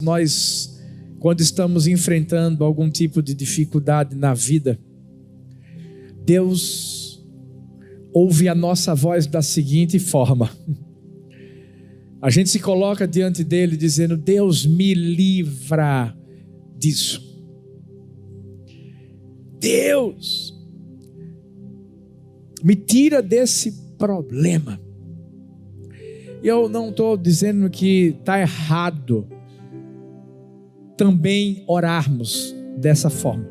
Nós, quando estamos enfrentando algum tipo de dificuldade na vida, Deus ouve a nossa voz da seguinte forma: a gente se coloca diante dele dizendo: Deus, me livra disso. Deus, me tira desse problema. E eu não estou dizendo que está errado também orarmos dessa forma.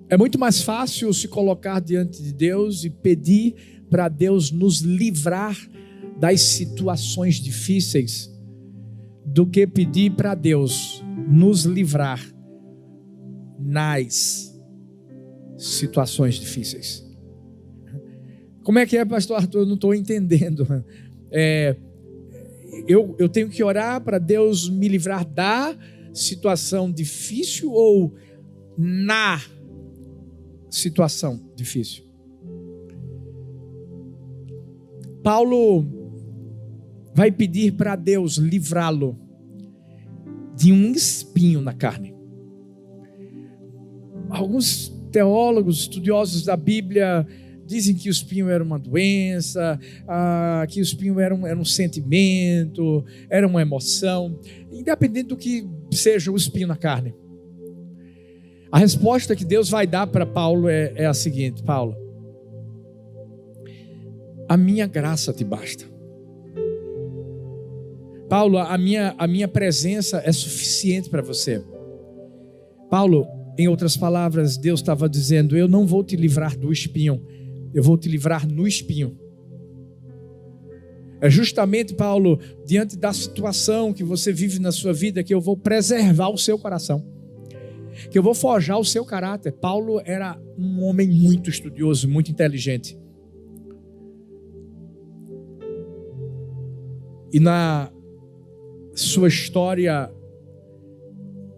É muito mais fácil se colocar diante de Deus e pedir para Deus nos livrar das situações difíceis do que pedir para Deus nos livrar nas situações difíceis. Como é que é, pastor Arthur? Eu não estou entendendo. Eu tenho que orar para Deus me livrar da situação difícil ou na situação difícil? Paulo vai pedir para Deus livrá-lo de um espinho na carne. Alguns teólogos, estudiosos da Bíblia, dizem que o espinho era uma doença, que o espinho era um sentimento, era uma emoção, independente do que seja o espinho na carne. A resposta que Deus vai dar para Paulo é a seguinte: Paulo, a minha graça te basta. Paulo, a minha presença é suficiente para você. Paulo, em outras palavras, Deus estava dizendo: eu não vou te livrar do espinho, eu vou te livrar no espinho. É justamente, Paulo, diante da situação que você vive na sua vida, que eu vou preservar o seu coração, que eu vou forjar o seu caráter. Paulo era um homem muito estudioso, muito inteligente. E na sua história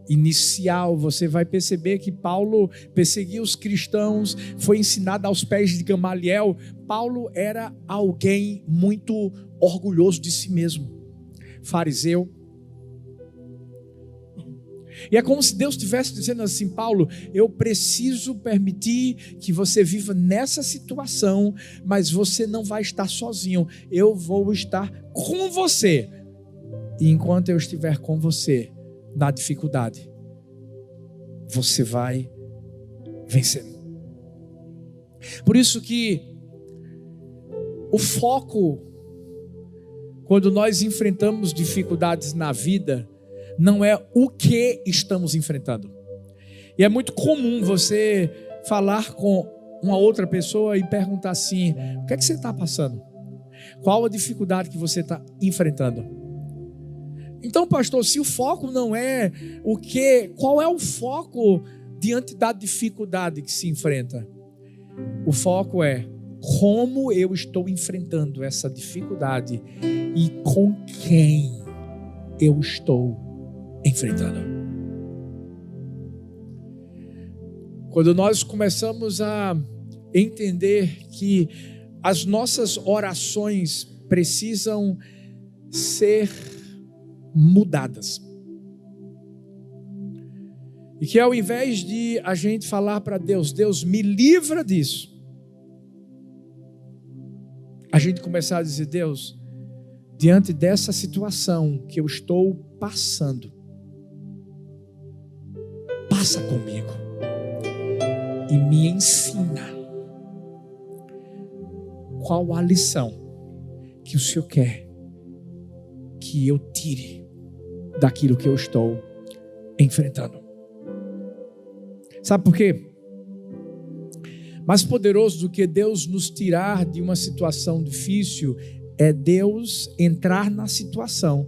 inicial, você vai perceber que Paulo perseguia os cristãos, foi ensinado aos pés de Gamaliel. Paulo era alguém muito orgulhoso de si mesmo, fariseu. E é como se Deus estivesse dizendo assim: Paulo, eu preciso permitir que você viva nessa situação, mas você não vai estar sozinho, eu vou estar com você. E enquanto eu estiver com você na dificuldade, você vai vencer. Por isso que o foco, quando nós enfrentamos dificuldades na vida, não é o que estamos enfrentando. E é muito comum você falar com uma outra pessoa e perguntar assim: o que é que você está passando? Qual a dificuldade que você está enfrentando? Então, pastor, se o foco não é o que, qual é o foco diante da dificuldade que se enfrenta? O foco é como eu estou enfrentando essa dificuldade e com quem eu estou enfrentando. Quando nós começamos a entender que as nossas orações precisam ser mudadas, e que ao invés de a gente falar para Deus: Deus, me livra disso, a gente começar a dizer: Deus, diante dessa situação que eu estou passando, passa comigo e me ensina qual a lição que o Senhor quer que eu tire daquilo que eu estou enfrentando. Sabe por quê? Mais poderoso do que Deus nos tirar de uma situação difícil é Deus entrar na situação,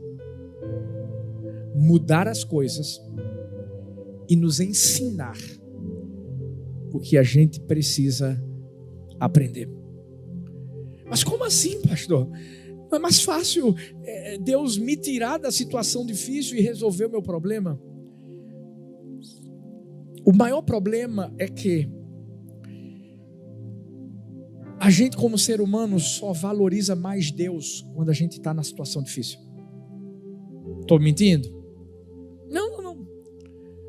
mudar as coisas e nos ensinar o que a gente precisa aprender. Mas como assim, pastor? Não é mais fácil Deus me tirar da situação difícil e resolver o meu problema? O maior problema é que a gente, como ser humano, só valoriza mais Deus quando a gente está na situação difícil. Estou mentindo? Não.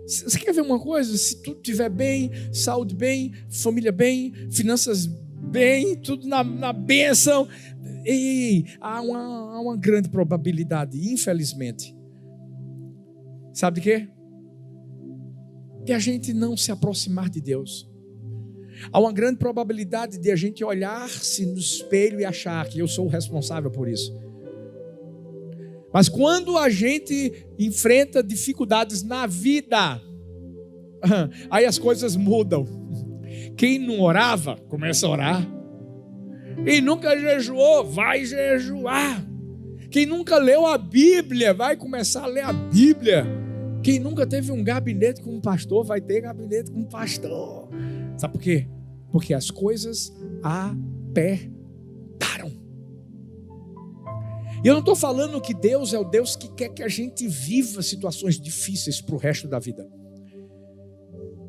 Você quer ver uma coisa? Se tudo estiver bem, saúde bem, família bem, finanças bem, tudo na bênção, há uma grande probabilidade, infelizmente. Sabe de quê? De a gente não se aproximar de Deus. Há uma grande probabilidade de a gente olhar-se no espelho e achar que eu sou o responsável por isso. Mas quando a gente enfrenta dificuldades na vida, aí as coisas mudam. Quem não orava, começa a orar. Quem nunca jejuou, vai jejuar. Quem nunca leu a Bíblia, vai começar a ler a Bíblia. Quem nunca teve um gabinete com um pastor, vai ter gabinete com um pastor. Sabe por quê? Porque as coisas apertaram. E eu não estou falando que Deus é o Deus que quer que a gente viva situações difíceis para o resto da vida.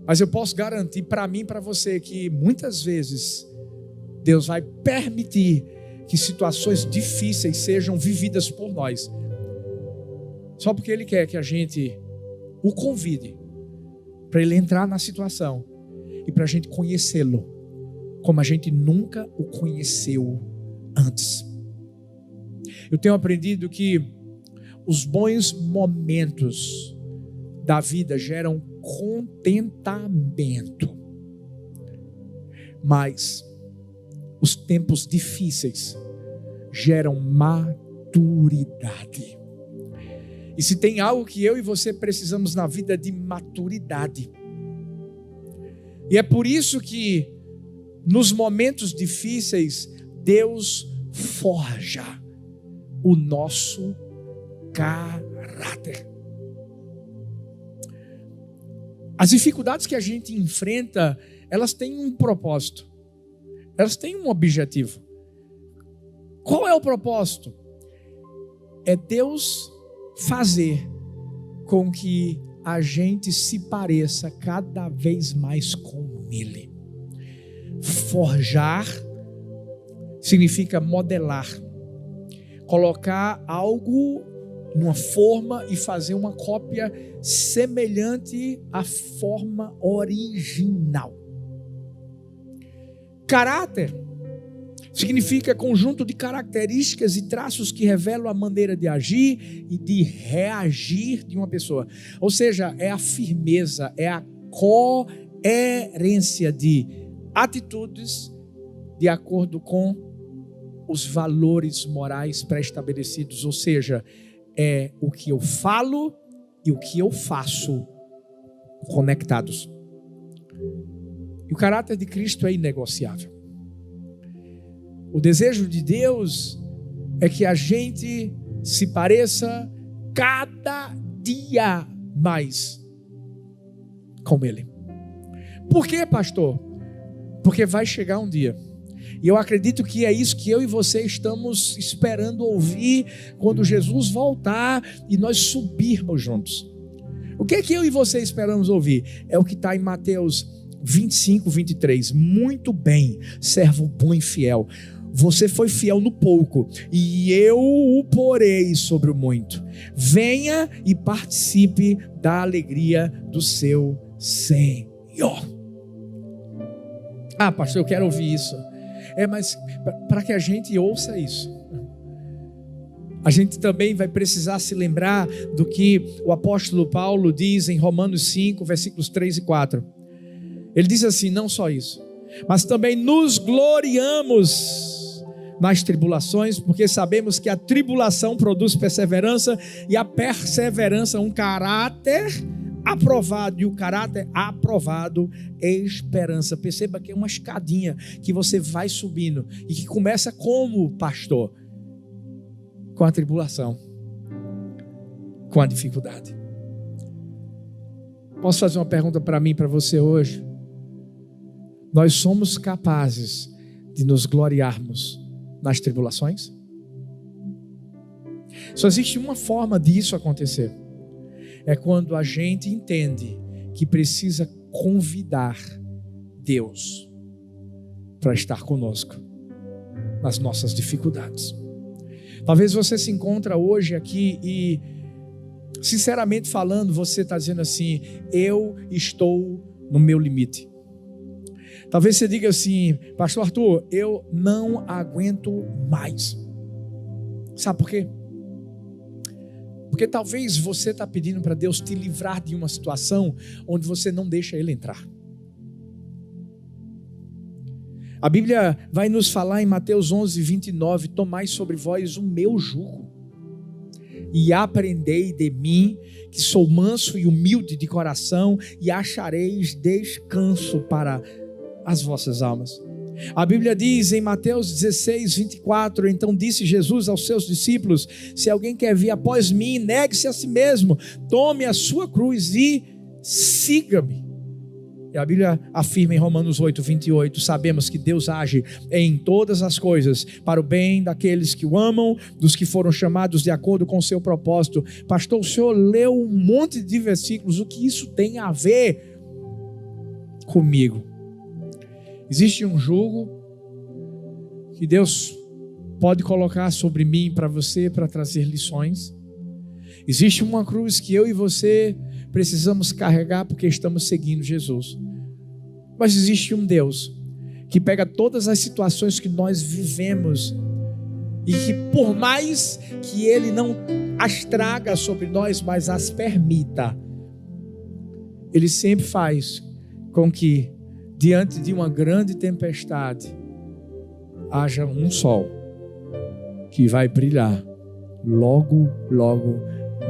Mas eu posso garantir para mim e para você que muitas vezes Deus vai permitir que situações difíceis sejam vividas por nós. Só porque Ele quer que a gente o convide para Ele entrar na situação e para a gente conhecê-lo como a gente nunca o conheceu antes. Eu tenho aprendido que os bons momentos da vida geram contentamento, mas os tempos difíceis geram maturidade. E se tem algo que eu e você precisamos na vida é de maturidade. E é por isso que nos momentos difíceis Deus forja o nosso caráter. As dificuldades que a gente enfrenta, elas têm um propósito. Elas têm um objetivo. Qual é o propósito? É Deus fazer com que a gente se pareça cada vez mais com Ele. Forjar significa modelar. Colocar algo numa forma e fazer uma cópia semelhante à forma original. Caráter significa conjunto de características e traços que revelam a maneira de agir e de reagir de uma pessoa. Ou seja, é a firmeza, é a coerência de atitudes de acordo com os valores morais pré-estabelecidos. Ou seja, é o que eu falo e o que eu faço conectados. E o caráter de Cristo é inegociável. O desejo de Deus é que a gente se pareça cada dia mais com Ele. Por quê, pastor? Porque vai chegar um dia, e eu acredito que é isso que eu e você estamos esperando ouvir quando Jesus voltar e nós subirmos juntos. O que é que eu e você esperamos ouvir? É o que está em Mateus 25, 23. Muito bem, servo bom e fiel. Você foi fiel no pouco, e eu o porei sobre o muito. Venha e participe da alegria do seu Senhor. Ah, pastor, eu quero ouvir isso. Mas para que a gente ouça isso, a gente também vai precisar se lembrar do que o apóstolo Paulo diz em Romanos 5, versículos 3 e 4. Ele diz assim: não só isso, mas também nos gloriamos nas tribulações, porque sabemos que a tribulação produz perseverança, e a perseverança um caráter aprovado, e o caráter aprovado é esperança. Perceba que é uma escadinha que você vai subindo e que começa como, pastor? Com a tribulação, com a dificuldade. Posso fazer uma pergunta para mim e para você hoje? Nós somos capazes de nos gloriarmos nas tribulações? Só existe uma forma disso acontecer. É quando a gente entende que precisa convidar Deus para estar conosco nas nossas dificuldades. Talvez você se encontre hoje aqui e Sinceramente falando, você está dizendo assim: eu estou no meu limite. Talvez você diga assim: pastor Arthur, eu não aguento mais. Sabe por quê? Porque talvez você está pedindo para Deus te livrar de uma situação onde você não deixa Ele entrar. A Bíblia vai nos falar em Mateus 11:29, tomai sobre vós o meu jugo e aprendei de mim, que sou manso e humilde de coração, e achareis descanso para as vossas almas. A Bíblia diz em Mateus 16:24, então disse Jesus aos seus discípulos: se alguém quer vir após mim, negue-se a si mesmo, tome a sua cruz e siga-me. E a Bíblia afirma em Romanos 8:28, sabemos que Deus age em todas as coisas para o bem daqueles que o amam, dos que foram chamados de acordo com o seu propósito. Pastor, o senhor leu um monte de versículos, o que isso tem a ver comigo? Existe um jugo que Deus pode colocar sobre mim, para você, para trazer lições. Existe uma cruz que eu e você precisamos carregar porque estamos seguindo Jesus. Mas existe um Deus que pega todas as situações que nós vivemos e que, por mais que Ele não as traga sobre nós, mas as permita, Ele sempre faz com que, diante de uma grande tempestade, haja um sol que vai brilhar logo, logo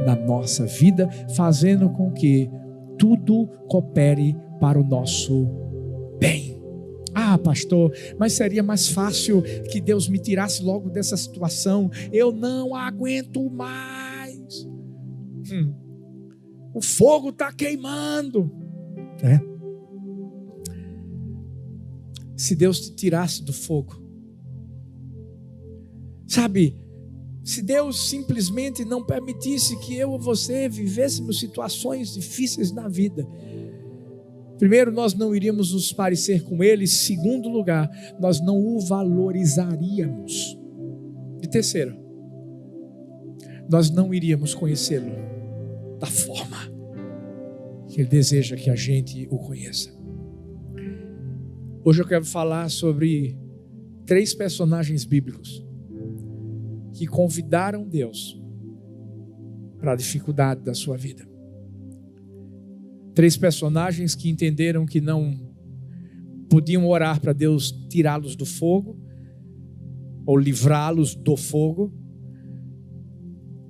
na nossa vida, fazendo com que tudo coopere para o nosso bem. Ah, pastor, mas seria mais fácil que Deus me tirasse logo dessa situação. Eu não aguento mais. O fogo está queimando. Se Deus te tirasse do fogo, sabe, se Deus simplesmente não permitisse que eu ou você vivêssemos situações difíceis na vida, primeiro, nós não iríamos nos parecer com Ele. Segundo lugar, nós não o valorizaríamos. E terceiro, nós não iríamos conhecê-lo da forma que Ele deseja que a gente o conheça. Hoje eu quero falar sobre 3 personagens bíblicos que convidaram Deus para a dificuldade da sua vida. 3 personagens que entenderam que não podiam orar para Deus tirá-los do fogo ou livrá-los do fogo,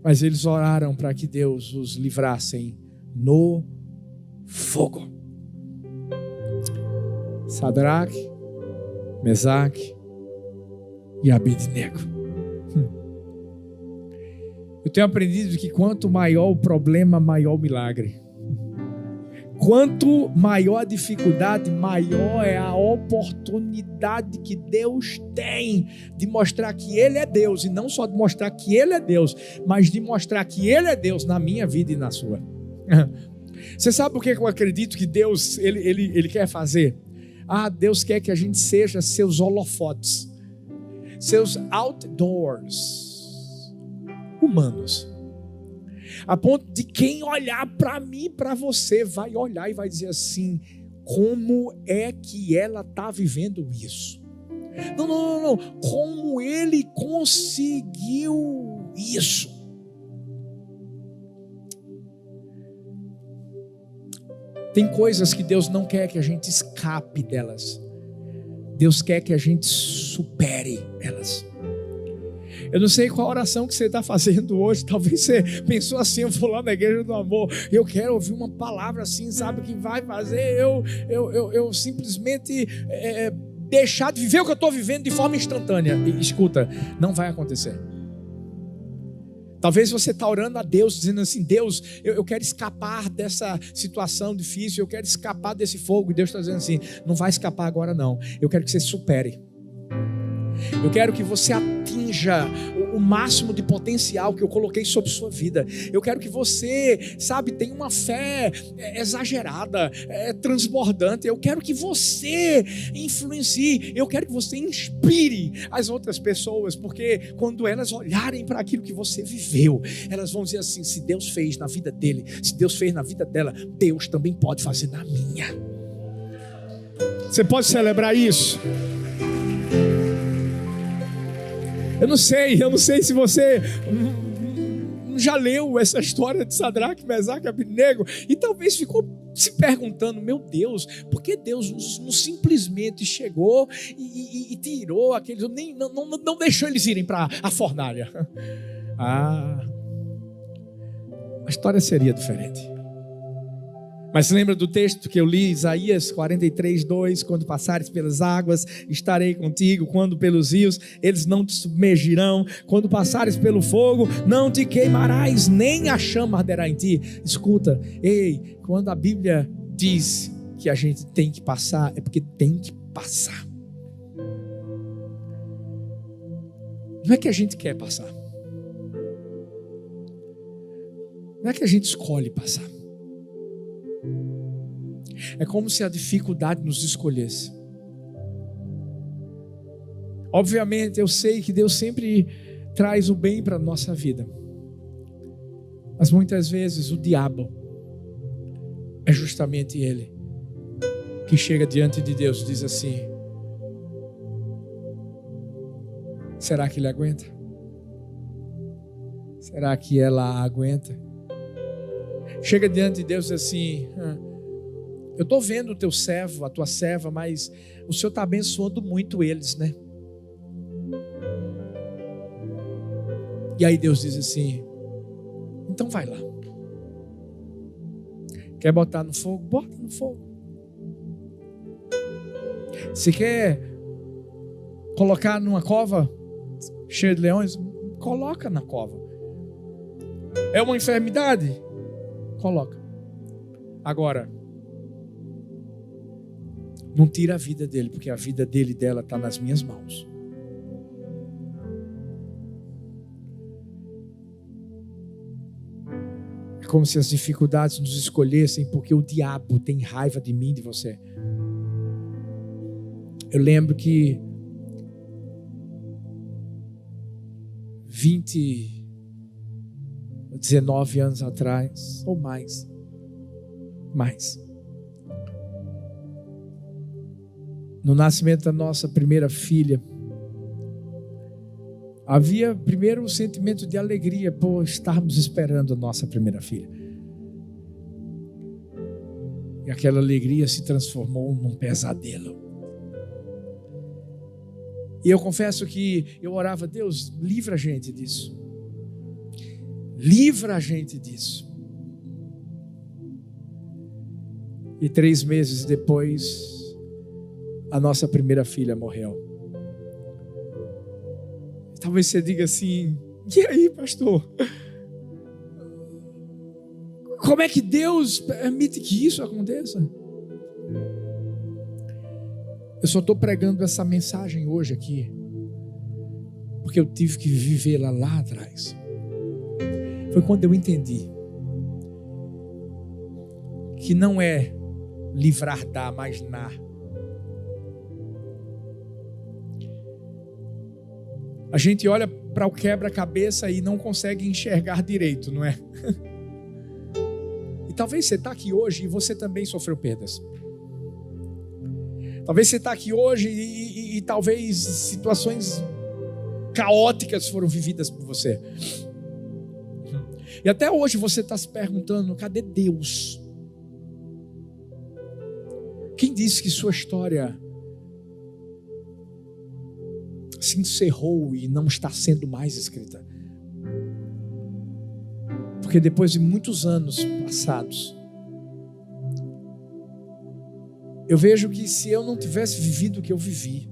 mas eles oraram para que Deus os livrasse no fogo. Sadraque, Mesaque e Abednego. Eu tenho aprendido que quanto maior o problema, maior o milagre. Quanto maior a dificuldade, maior é a oportunidade que Deus tem de mostrar que Ele é Deus. E não só de mostrar que Ele é Deus, mas de mostrar que Ele é Deus na minha vida e na sua. Você sabe por que eu acredito que Deus ele quer fazer? Deus quer que a gente seja seus holofotes, seus outdoors humanos, a ponto de quem olhar para mim, para você, vai olhar e vai dizer assim: como é que ela está vivendo isso? Não, como ele conseguiu isso? Tem coisas que Deus não quer que a gente escape delas. Deus quer que a gente supere elas. Eu não sei qual oração que você está fazendo hoje. Talvez você pensou assim: eu vou lá na igreja do amor, eu quero ouvir uma palavra assim, sabe, que vai fazer eu simplesmente deixar de viver o que eu estou vivendo de forma instantânea. E escuta, não vai acontecer. Talvez você está orando a Deus, dizendo assim: Deus, eu quero escapar dessa situação difícil, eu quero escapar desse fogo. E Deus está dizendo assim: não vai escapar agora não, eu quero que você supere. Eu quero que você atinja o máximo de potencial que eu coloquei sobre sua vida. Eu quero que você, tenha uma fé exagerada, transbordante. Eu quero que você influencie, eu quero que você inspire as outras pessoas, porque quando elas olharem para aquilo que você viveu, elas vão dizer assim: se Deus fez na vida dele, se Deus fez na vida dela, Deus também pode fazer na minha. Você pode celebrar isso? Eu não sei se você já leu essa história de Sadraque, Mesaque e Abednego e talvez ficou se perguntando: meu Deus, por que Deus não simplesmente chegou e tirou aqueles, não deixou eles irem para a fornalha? A história seria diferente. Mas lembra do texto que eu li, Isaías 43:2, quando passares pelas águas, estarei contigo, quando pelos rios, eles não te submergirão, quando passares pelo fogo, não te queimarás, nem a chama arderá em ti. Escuta, quando a Bíblia diz que a gente tem que passar, é porque tem que passar. Não é que a gente quer passar, não é que a gente escolhe passar. É como se a dificuldade nos escolhesse. Obviamente, eu sei que Deus sempre traz o bem para a nossa vida, mas muitas vezes o diabo é justamente ele que chega diante de Deus e diz assim: será que ele aguenta? Será que ela aguenta? Chega diante de Deus e diz assim: eu estou vendo o teu servo, a tua serva, mas o Senhor está abençoando muito eles, né? E aí Deus diz assim: então vai lá. Quer botar no fogo? Bota no fogo. Se quer colocar numa cova cheia de leões, coloca na cova. É uma enfermidade? Coloca. Agora, não tira a vida dele, porque a vida dele e dela está nas minhas mãos. É como se as dificuldades nos escolhessem, porque o diabo tem raiva de mim e de você. Eu lembro que 19 anos atrás, ou mais, no nascimento da nossa primeira filha, havia primeiro um sentimento de alegria por estarmos esperando a nossa primeira filha. E aquela alegria se transformou num pesadelo. E eu confesso que eu orava: Deus, livra a gente disso. Livra a gente disso. E 3 meses depois, a nossa primeira filha morreu. Talvez você diga assim: e aí, pastor? Como é que Deus permite que isso aconteça? Eu só estou pregando essa mensagem hoje aqui porque eu tive que vivê-la lá atrás. Foi quando eu entendi que não é livrar da, mas na. A gente olha para o quebra-cabeça e não consegue enxergar direito, não é? E talvez você está aqui hoje e você também sofreu perdas. Talvez você está aqui hoje e talvez situações caóticas foram vividas por você. E até hoje você está se perguntando: cadê Deus? Quem disse que sua história se encerrou e não está sendo mais escrita? Porque depois de muitos anos passados, eu vejo que se eu não tivesse vivido o que eu vivi,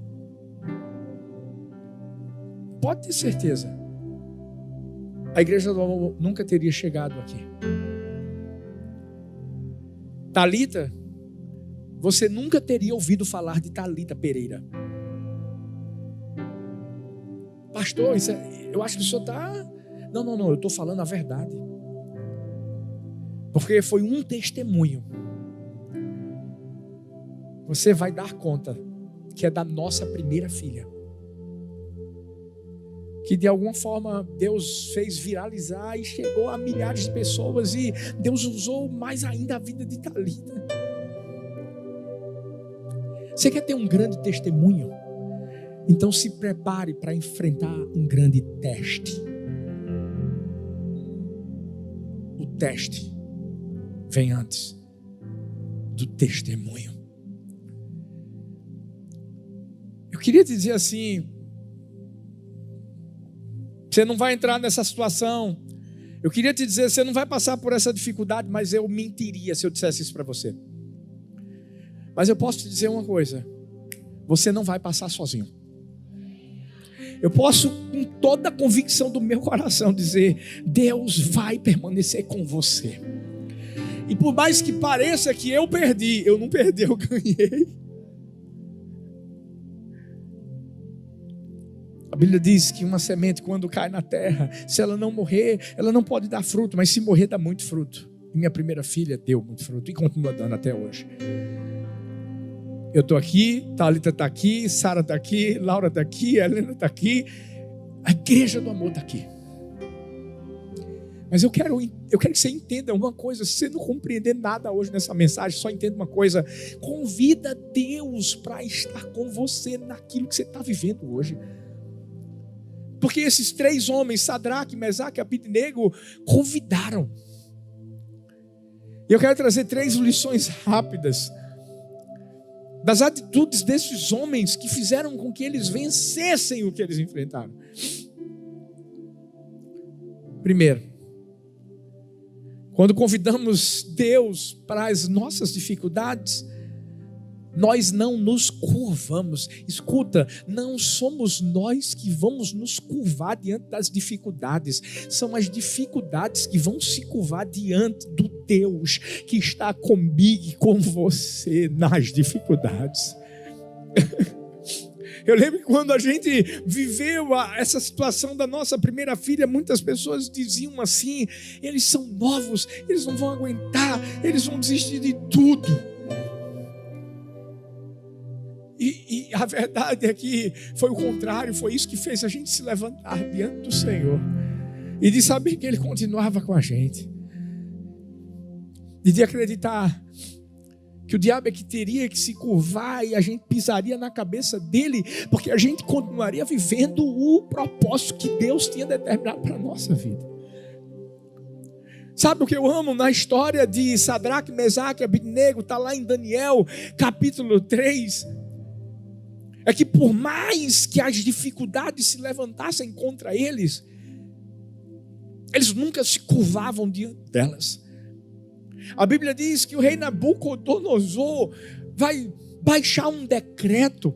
pode ter certeza, a Igreja do Amor nunca teria chegado aqui. Thalita, você nunca teria ouvido falar de Thalita Pereira. pastor, eu acho que o senhor está... Não, eu estou falando a verdade. Porque foi um testemunho. Você vai dar conta que é da nossa primeira filha, que de alguma forma Deus fez viralizar e chegou a milhares de pessoas, e Deus usou mais ainda a vida de Thalita. Você quer ter um grande testemunho? Então se prepare para enfrentar um grande teste. O teste vem antes do testemunho. Eu queria te dizer assim: você não vai entrar nessa situação. Eu queria te dizer, você não vai passar por essa dificuldade, mas eu mentiria se eu dissesse isso para você. Mas eu posso te dizer uma coisa: você não vai passar sozinho. Eu posso, com toda a convicção do meu coração, dizer: Deus vai permanecer com você. E por mais que pareça que eu perdi, eu não perdi, eu ganhei. A Bíblia diz que uma semente, quando cai na terra, se ela não morrer, ela não pode dar fruto, mas se morrer, dá muito fruto. E minha primeira filha deu muito fruto e continua dando até hoje. Eu estou aqui, Thalita está aqui, Sara está aqui, Laura está aqui, Helena está aqui, a igreja do amor está aqui. Mas eu quero que você entenda uma coisa. Se você não compreender nada hoje nessa mensagem, só entenda uma coisa: convida Deus para estar com você naquilo que você está vivendo hoje. Porque esses 3 homens, Sadraque, Mesaque e Abednego, convidaram. E eu quero trazer 3 lições rápidas das atitudes desses homens que fizeram com que eles vencessem o que eles enfrentaram. Primeiro, quando convidamos Deus para as nossas dificuldades, nós não nos curvamos. Escuta, não somos nós que vamos nos curvar diante das dificuldades. São as dificuldades que vão se curvar diante do Deus que está comigo e com você nas dificuldades. Eu lembro que quando a gente viveu essa situação da nossa primeira filha, muitas pessoas diziam assim: eles são novos, eles não vão aguentar, eles vão desistir de tudo. E a verdade é que foi o contrário. Foi isso que fez a gente se levantar diante do Senhor e de saber que Ele continuava com a gente, e de acreditar que o diabo é que teria que se curvar e a gente pisaria na cabeça dele, porque a gente continuaria vivendo o propósito que Deus tinha determinado para a nossa vida. Sabe o que eu amo na história de Sadraque, Mesaque e Abednego? Está lá em Daniel capítulo 3. É que por mais que as dificuldades se levantassem contra eles, eles nunca se curvavam diante delas. A Bíblia diz que o rei Nabucodonosor vai baixar um decreto.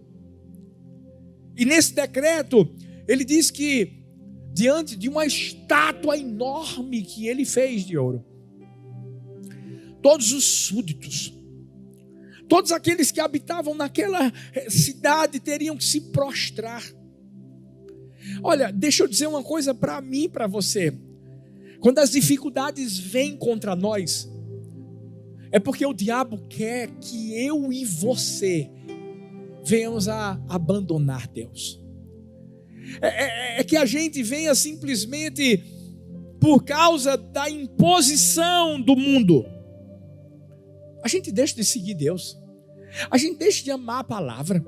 E nesse decreto, ele diz que diante de uma estátua enorme que ele fez de ouro, todos os súditos, todos aqueles que habitavam naquela cidade teriam que se prostrar. Olha, deixa eu dizer uma coisa para mim e para você. Quando as dificuldades vêm contra nós, é porque o diabo quer que eu e você venhamos a abandonar Deus. É que a gente venha simplesmente por causa da imposição do mundo, a gente deixa de seguir Deus, a gente deixa de amar a palavra,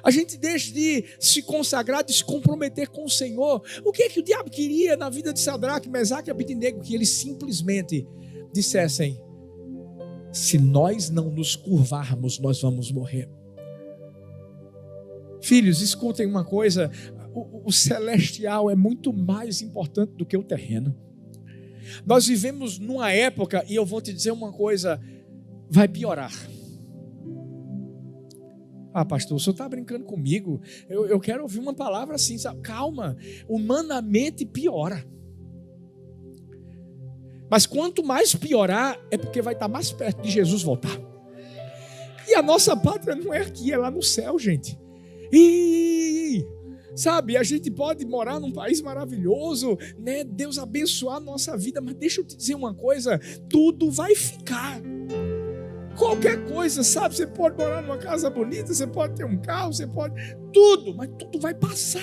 a gente deixa de se consagrar, de se comprometer com o Senhor. O que é que o diabo queria na vida de Sadraque, Mesaque e Abednego? Que eles simplesmente dissessem: se nós não nos curvarmos, nós vamos morrer. Filhos, escutem uma coisa: o celestial é muito mais importante do que o terreno. Nós vivemos numa época, e eu vou te dizer uma coisa, vai piorar. Ah, pastor, o senhor está brincando comigo? Eu quero ouvir uma palavra assim, sabe? Calma, humanamente piora. Mas quanto mais piorar, é porque vai estar mais perto de Jesus voltar. E a nossa pátria não é aqui, é lá no céu, gente. E Sabe, a gente pode morar num país maravilhoso, né? Deus abençoar a nossa vida, mas deixa eu te dizer uma coisa, tudo vai ficar. Qualquer coisa, sabe? Você pode morar numa casa bonita, você pode ter um carro, você pode... Tudo, mas tudo vai passar.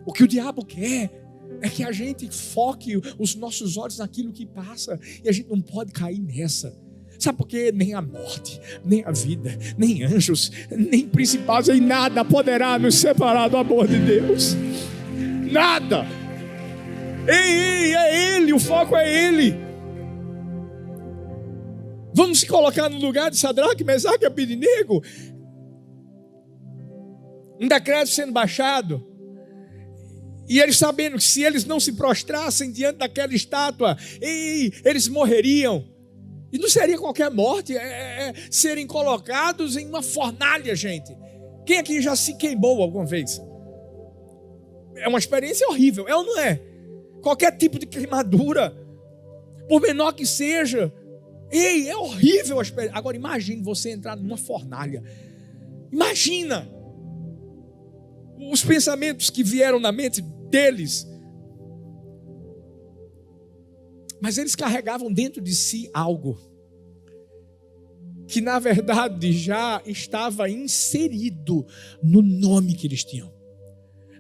O que o diabo quer é que a gente foque os nossos olhos naquilo que passa. E a gente não pode cair nessa. Sabe por quê? Nem a morte, nem a vida, nem anjos, nem principados, e nada poderá nos separar do amor de Deus. Nada. Ei, é Ele, o foco é Ele. Vamos se colocar no lugar de Sadraque, Mesaque e Abednego. Um decreto sendo baixado. E eles sabendo que se eles não se prostrassem diante daquela estátua, eles morreriam. E não seria qualquer morte, serem colocados em uma fornalha, gente. Quem aqui já se queimou alguma vez? É uma experiência horrível, é ou não é? Qualquer tipo de queimadura, por menor que seja, é horrível a experiência. Agora imagine você entrar numa fornalha. Imagina os pensamentos que vieram na mente deles. Mas eles carregavam dentro de si algo que na verdade já estava inserido no nome que eles tinham.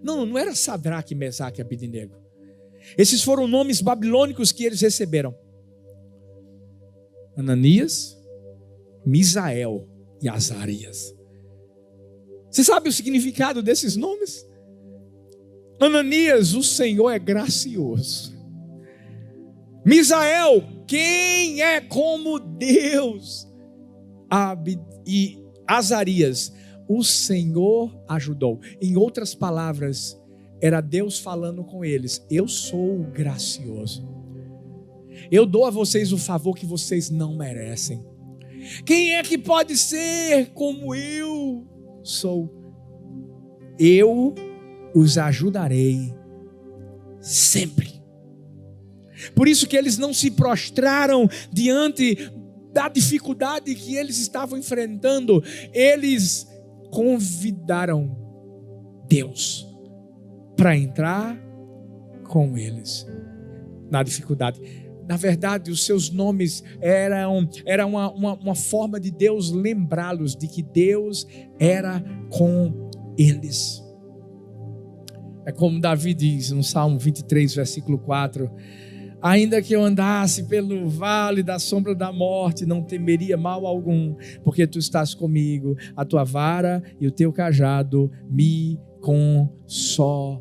Não era Sadraque, Mesaque e Abednego. Esses foram nomes babilônicos que eles receberam: Ananias, Misael e Azarias. Você sabe o significado desses nomes? Ananias, o Senhor é gracioso. Misael, quem é como Deus? E Azarias, o Senhor ajudou. Em outras palavras, era Deus falando com eles: eu sou gracioso. Eu dou a vocês o favor que vocês não merecem. Quem é que pode ser como eu sou? Eu os ajudarei sempre. Por isso que eles não se prostraram diante da dificuldade que eles estavam enfrentando. Eles convidaram Deus para entrar com eles na dificuldade. Na verdade, os seus nomes eram uma forma de Deus lembrá-los de que Deus era com eles. É como Davi diz no Salmo 23, versículo 4: ainda que eu andasse pelo vale da sombra da morte, não temeria mal algum, porque tu estás comigo, a tua vara e o teu cajado me consolam.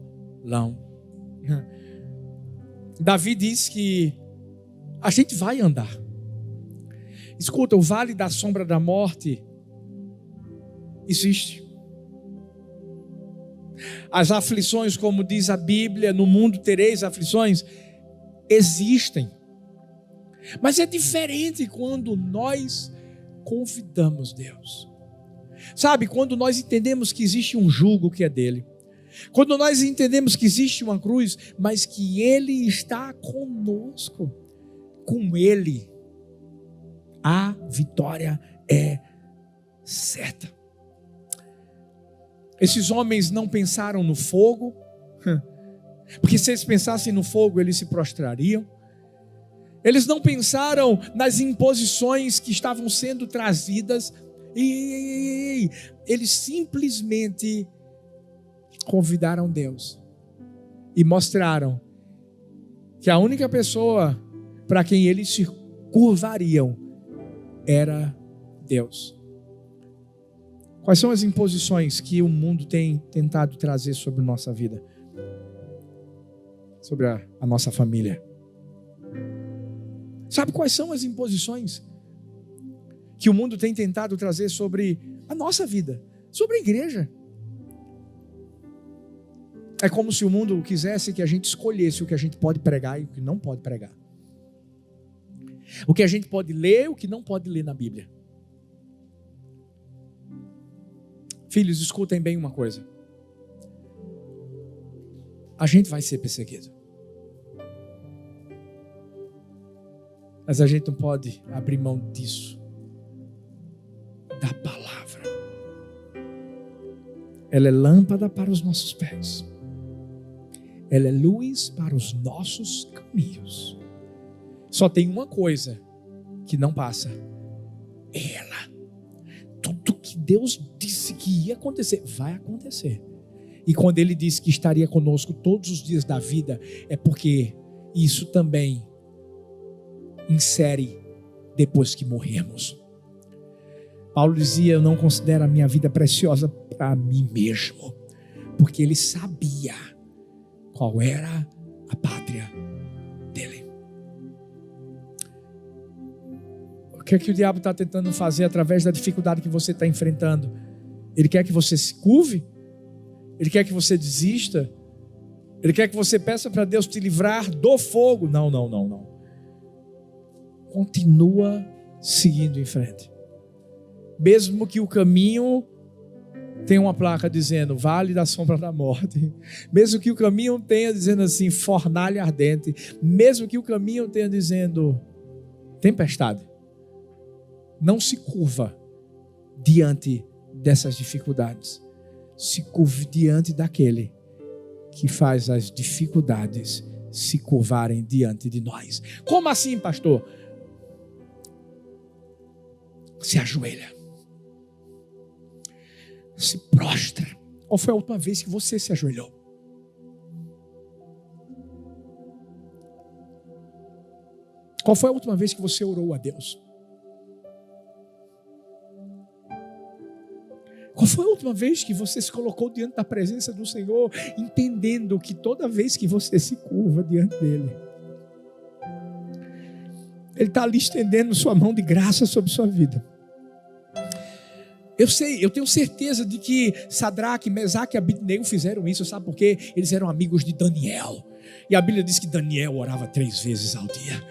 Davi diz que a gente vai andar. Escuta, o vale da sombra da morte existe. As aflições, como diz a Bíblia, no mundo tereis aflições, existem. Mas é diferente quando nós convidamos Deus. Sabe, quando nós entendemos que existe um jugo que é dele. Quando nós entendemos que existe uma cruz, mas que Ele está conosco. Com Ele, a vitória é certa. Esses homens não pensaram no fogo, porque se eles pensassem no fogo, eles se prostrariam. Eles não pensaram nas imposições que estavam sendo trazidas. Eles simplesmente convidaram Deus e mostraram que a única pessoa para quem eles se curvariam era Deus. Quais são as imposições que o mundo tem tentado trazer sobre a nossa vida? Sobre a nossa família? Sabe quais são as imposições que o mundo tem tentado trazer sobre a nossa vida? Sobre a igreja? É como se o mundo quisesse que a gente escolhesse o que a gente pode pregar e o que não pode pregar. O que a gente pode ler e o que não pode ler na Bíblia. Filhos, escutem bem uma coisa. A gente vai ser perseguido. Mas a gente não pode abrir mão disso. Da palavra. ela é lâmpada para os nossos pés, ela é luz para os nossos caminhos. Só tem uma coisa que não passa: ela. Tudo que Deus disse que ia acontecer, vai acontecer. E quando Ele disse que estaria conosco todos os dias da vida, é porque isso também insere depois que morremos. Paulo dizia: eu não considero a minha vida preciosa para mim mesmo, porque ele sabia qual era a pátria dele. O que é que o diabo está tentando fazer através da dificuldade que você está enfrentando? Ele quer que você se curve? Ele quer que você desista? Ele quer que você peça para Deus te livrar do fogo? Não. Continua seguindo em frente. Mesmo que o caminho tenha uma placa dizendo Vale da Sombra da Morte, mesmo que o caminho tenha dizendo assim fornalha ardente, mesmo que o caminho tenha dizendo tempestade, não se curva diante dessas dificuldades. Se curve diante daquele que faz as dificuldades se curvarem diante de nós. Como assim, pastor? Se ajoelha, se prostra. Qual foi a última vez que você se ajoelhou? Qual foi a última vez que você orou a Deus? Qual foi a última vez que você se colocou diante da presença do Senhor, entendendo que toda vez que você se curva diante dEle, Ele está ali estendendo sua mão de graça sobre sua vida? Eu tenho certeza de que Sadraque, Mesaque e Abednego fizeram isso. Sabe por quê? Eles eram amigos de Daniel. E a Bíblia diz que Daniel orava 3 vezes ao dia.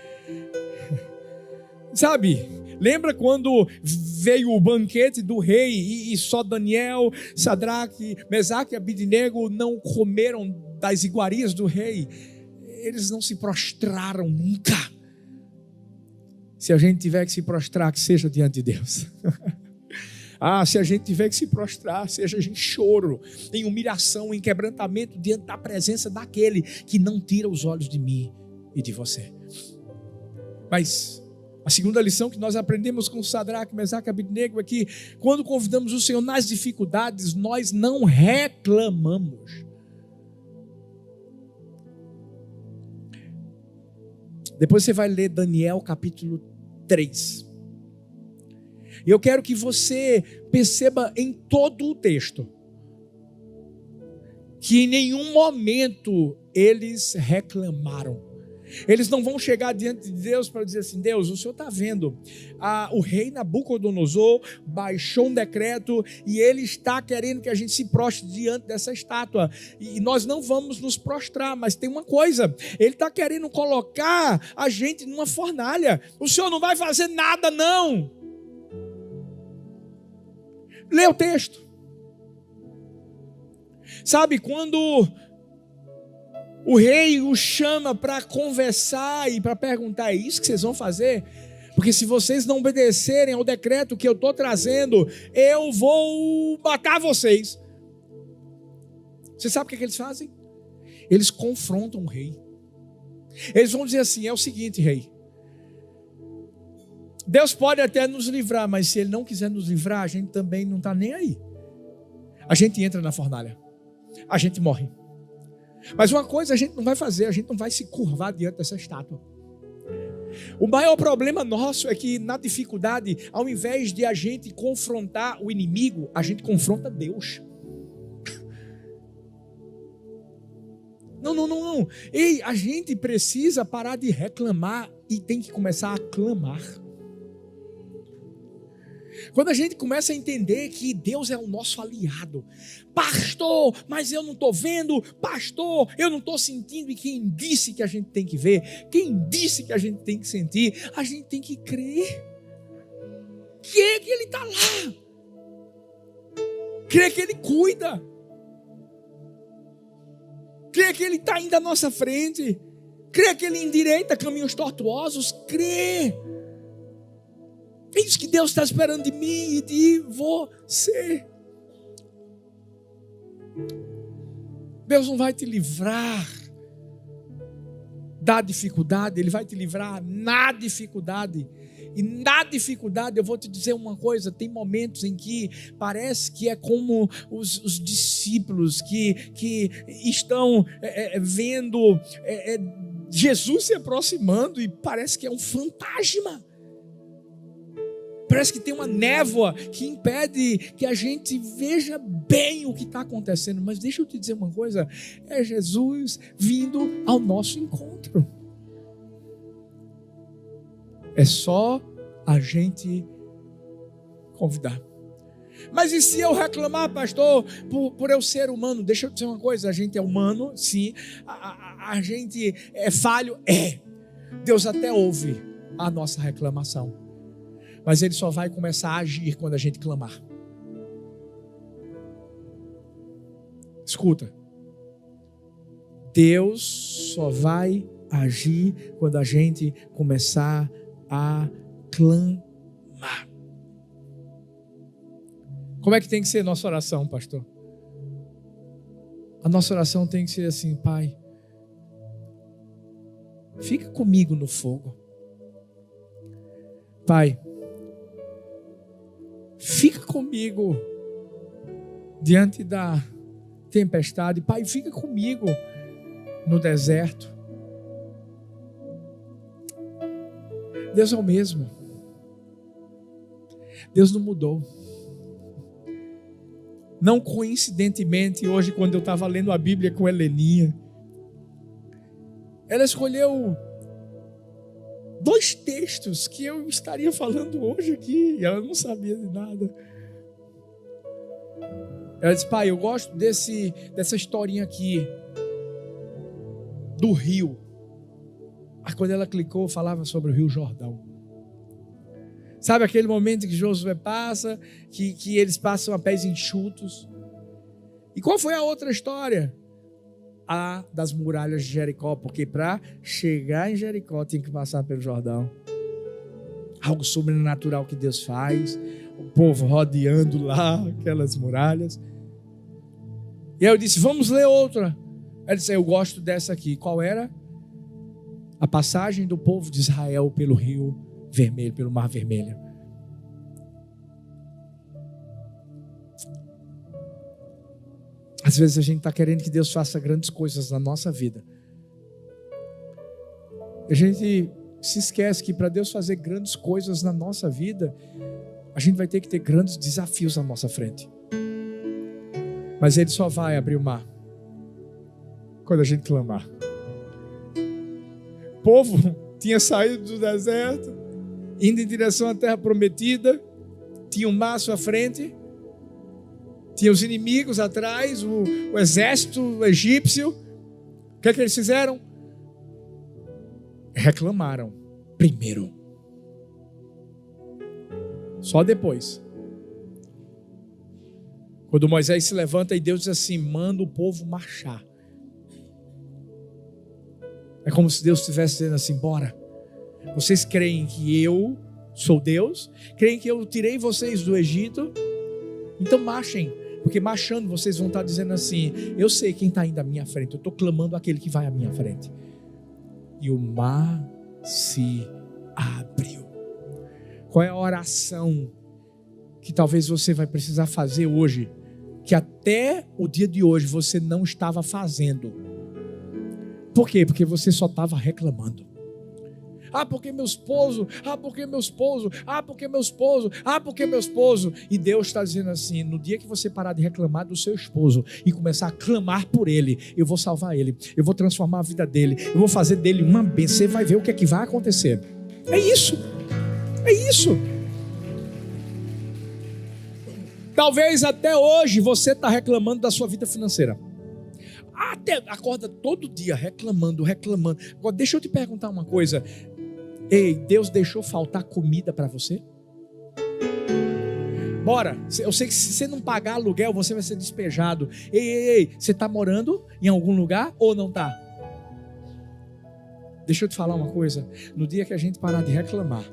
Sabe? Lembra quando veio o banquete do rei e só Daniel, Sadraque, Mesaque e Abednego não comeram das iguarias do rei? Eles não se prostraram nunca. Se a gente tiver que se prostrar, que seja diante de Deus. Se a gente tiver que se prostrar, seja em choro, em humilhação, em quebrantamento, diante da presença daquele que não tira os olhos de mim e de você. Mas a segunda lição que nós aprendemos com Sadraque, Mesaque e Abednego é que quando convidamos o Senhor nas dificuldades, nós não reclamamos. Depois você vai ler Daniel capítulo 3. E eu quero que você perceba em todo o texto que em nenhum momento eles reclamaram. Eles não vão chegar diante de Deus para dizer assim: Deus, o Senhor está vendo, o rei Nabucodonosor baixou um decreto e ele está querendo que a gente se prostre diante dessa estátua, e nós não vamos nos prostrar, mas tem uma coisa, ele está querendo colocar a gente numa fornalha, o Senhor não vai fazer nada não. Lê o texto. Sabe, quando o rei o chama para conversar e para perguntar: é isso que vocês vão fazer? Porque se vocês não obedecerem ao decreto que eu estou trazendo, eu vou matar vocês. Você sabe o que eles fazem? Eles confrontam o rei. Eles vão dizer assim: é o seguinte, rei, Deus pode até nos livrar, mas se Ele não quiser nos livrar, a gente também não está nem aí. A gente entra na fornalha, a gente morre. Mas uma coisa a gente não vai fazer, a gente não vai se curvar diante dessa estátua. O maior problema nosso é que na dificuldade, ao invés de a gente confrontar o inimigo, a gente confronta Deus. Não. Ei, a gente precisa parar de reclamar e tem que começar a clamar. Quando a gente começa a entender que Deus é o nosso aliado: pastor, mas eu não estou vendo, pastor, eu não estou sentindo, e quem disse que a gente tem que ver, quem disse que a gente tem que sentir, a gente tem que crer que Ele está lá, crer que Ele cuida, crer que Ele está indo à nossa frente, crer que Ele endireita caminhos tortuosos, crer. É isso que Deus está esperando de mim e de você. Deus não vai te livrar da dificuldade, Ele vai te livrar na dificuldade. E na dificuldade, eu vou te dizer uma coisa, tem momentos em que parece que é como os discípulos que estão vendo Jesus se aproximando e parece que é um fantasma. Parece que tem uma névoa que impede que a gente veja bem o que está acontecendo. Mas deixa eu te dizer uma coisa, é Jesus vindo ao nosso encontro. É só a gente convidar. Mas e se eu reclamar, pastor, por eu ser humano? Deixa eu dizer uma coisa, a gente é humano, sim. A gente é falho, é. Deus até ouve a nossa reclamação. Mas Ele só vai começar a agir quando a gente clamar. Escuta. Deus só vai agir quando a gente começar a clamar. Como é que tem que ser nossa oração, pastor? A nossa oração tem que ser assim: Pai, fica comigo no fogo. Pai, fica comigo diante da tempestade. Pai, fica comigo no deserto. Deus é o mesmo. Deus não mudou. Não coincidentemente, hoje quando eu estava lendo a Bíblia com a Heleninha, ela escolheu 2 textos que eu estaria falando hoje aqui, e ela não sabia de nada. Ela disse: pai, eu gosto dessa historinha aqui do rio. Aí quando ela clicou, falava sobre o Rio Jordão. Sabe aquele momento que Josué passa, que eles passam a pés enxutos? E qual foi a outra história? A das muralhas de Jericó, porque para chegar em Jericó tinha que passar pelo Jordão. Algo sobrenatural que Deus faz, o povo rodeando lá aquelas muralhas. E aí eu disse: vamos ler outra. Ela disse: eu gosto dessa aqui. Qual era? A passagem do povo de Israel pelo Rio Vermelho, pelo Mar Vermelho. Às vezes a gente está querendo que Deus faça grandes coisas na nossa vida. A gente se esquece que para Deus fazer grandes coisas na nossa vida, a gente vai ter que ter grandes desafios à nossa frente. Mas Ele só vai abrir o mar quando a gente clamar. O povo tinha saído do deserto, indo em direção à terra prometida, tinha um mar à sua frente, tinha os inimigos atrás, o exército egípcio. O que é que eles fizeram? Reclamaram primeiro. Só depois. Quando Moisés se levanta e Deus diz assim: manda o povo marchar. É como se Deus estivesse dizendo assim: bora. Vocês creem que eu sou Deus? Creem que eu tirei vocês do Egito? Então marchem. Porque marchando vocês vão estar dizendo assim: eu sei quem está indo à minha frente. Eu estou clamando aquele que vai à minha frente. E o mar se abriu. Qual é a oração que talvez você vai precisar fazer hoje, que até o dia de hoje você não estava fazendo? Por quê? Porque você só estava reclamando. Ah, porque meu esposo, porque meu esposo, porque meu esposo, porque meu esposo. E Deus está dizendo assim: no dia que você parar de reclamar do seu esposo e começar a clamar por ele, eu vou salvar ele, eu vou transformar a vida dele, eu vou fazer dele uma bênção. Você vai ver o que é que vai acontecer. É isso. É isso. Talvez até hoje você está reclamando da sua vida financeira. Até acorda todo dia reclamando. Agora deixa eu te perguntar uma coisa. Ei, Deus deixou faltar comida para você? Bora, eu sei que se você não pagar aluguel, você vai ser despejado. Ei, você está morando em algum lugar ou não está? Deixa eu te falar uma coisa. No dia que a gente parar de reclamar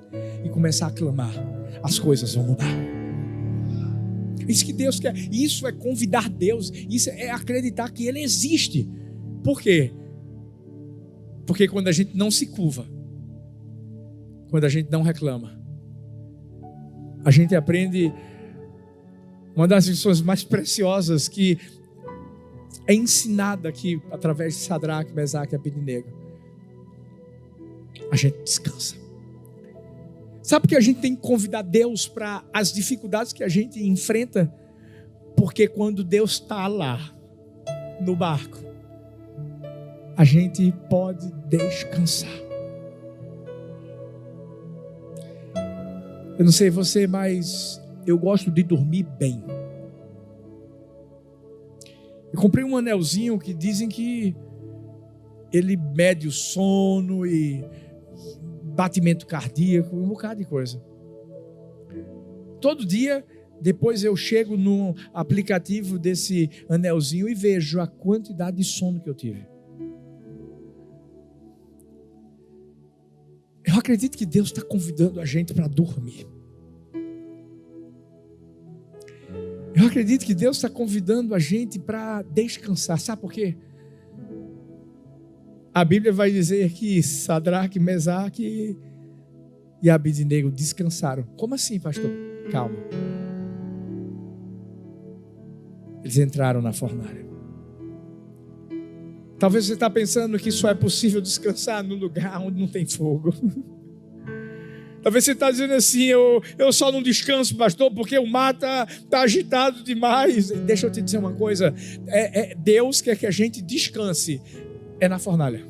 e começar a clamar, as coisas vão mudar. Isso que Deus quer. Isso é convidar Deus. Isso é acreditar que Ele existe. Por quê? Porque quando a gente não se curva, quando a gente não reclama, a gente aprende uma das lições mais preciosas que é ensinada aqui através de Sadraque, Mesaque e Abednego. A gente descansa. Sabe por que a gente tem que convidar Deus para as dificuldades que a gente enfrenta? Porque quando Deus está lá, no barco, a gente pode descansar. Eu não sei você, mas eu gosto de dormir bem. Eu comprei um anelzinho que dizem que ele mede o sono e batimento cardíaco, um bocado de coisa. Todo dia, depois eu chego no aplicativo desse anelzinho e vejo a quantidade de sono que eu tive. Eu acredito que Deus está convidando a gente para dormir. Eu acredito que Deus está convidando a gente para descansar. Sabe por quê? A Bíblia vai dizer que Sadraque, Mesaque e Abednego descansaram. Como assim, pastor? Calma. Eles entraram na fornalha. Talvez você está pensando que só é possível descansar no lugar onde não tem fogo. Talvez você está dizendo assim, eu só não descanso, pastor, porque o mar está agitado demais. Deixa eu te dizer uma coisa. Deus quer que a gente descanse. É na fornalha.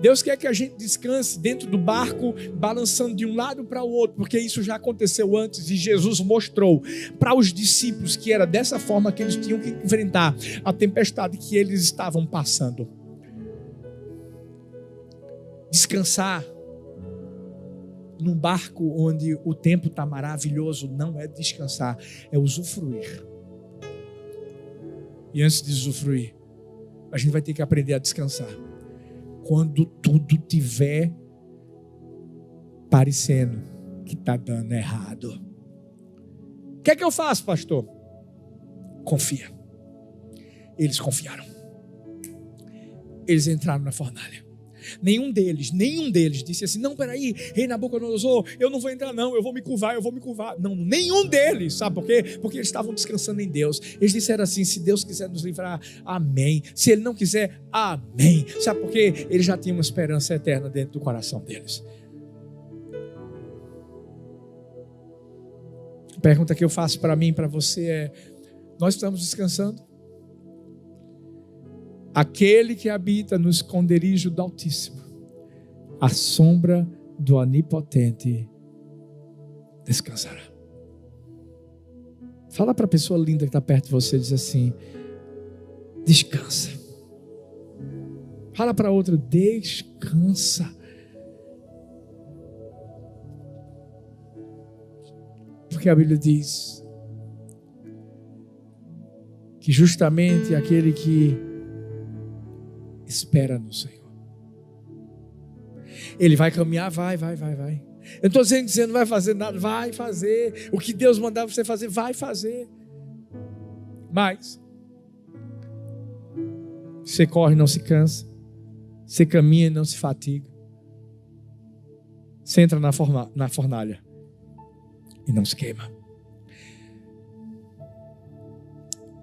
Deus quer que a gente descanse dentro do barco, balançando de um lado para o outro, porque isso já aconteceu antes e Jesus mostrou para os discípulos que era dessa forma que eles tinham que enfrentar a tempestade que eles estavam passando. Descansar num barco onde o tempo está maravilhoso não é descansar, é usufruir. E antes de usufruir, a gente vai ter que aprender a descansar. Quando tudo tiver parecendo que está dando errado. O que é que eu faço, pastor? Confia. Eles confiaram. Eles entraram na fornalha. Nenhum deles disse assim, não, peraí, rei Nabucodonosor, eu não vou entrar não, eu vou me curvar. Não, nenhum deles, sabe por quê? Porque eles estavam descansando em Deus. Eles disseram assim, se Deus quiser nos livrar, amém. Se Ele não quiser, amém. Sabe por quê? Eles já tinham uma esperança eterna dentro do coração deles. A pergunta que eu faço para mim e para você é, nós estamos descansando? Aquele que habita no esconderijo do Altíssimo, à sombra do Onipotente, descansará. Fala para a pessoa linda que está perto de você, diz assim, descansa. Fala para outra, descansa. Porque a Bíblia diz que justamente aquele que espera no Senhor, Ele vai caminhar, vai. Eu não estou dizendo que você não vai fazer nada, vai fazer. O que Deus mandar você fazer, vai fazer. Mas você corre e não se cansa, você caminha e não se fatiga, você entra na fornalha e não se queima.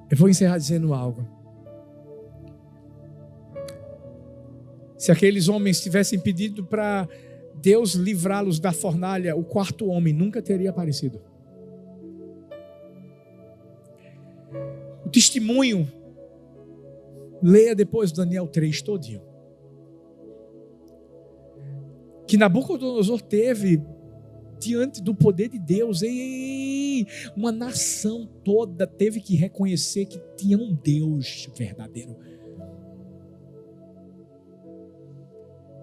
Eu vou encerrar dizendo algo. Se aqueles homens tivessem pedido para Deus livrá-los da fornalha, o quarto homem nunca teria aparecido. O testemunho, leia depois Daniel 3 todinho, que Nabucodonosor teve diante do poder de Deus. Uma nação toda teve que reconhecer que tinha um Deus verdadeiro.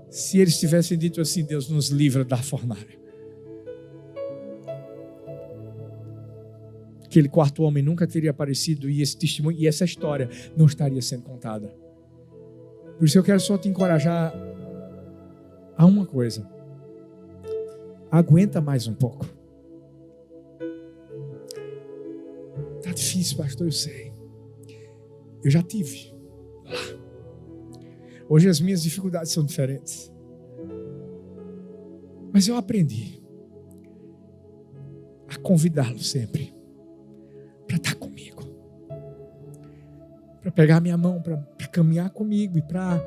Se eles tivessem dito assim, Deus nos livra da fornalha, aquele quarto homem nunca teria aparecido e esse testemunho e essa história não estaria sendo contada. Por isso eu quero só te encorajar a uma coisa: aguenta mais um pouco. difícil, pastor, eu sei. Eu já tive lá. Hoje as minhas dificuldades são diferentes. Mas eu aprendi a convidá-lo sempre para estar comigo, para pegar minha mão, para caminhar comigo e para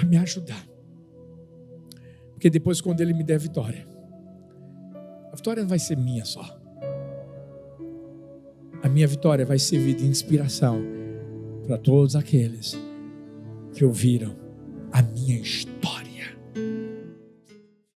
me ajudar. Porque depois, quando Ele me der vitória, a vitória não vai ser minha só. A minha vitória vai servir de inspiração para todos aqueles que ouviram a minha história.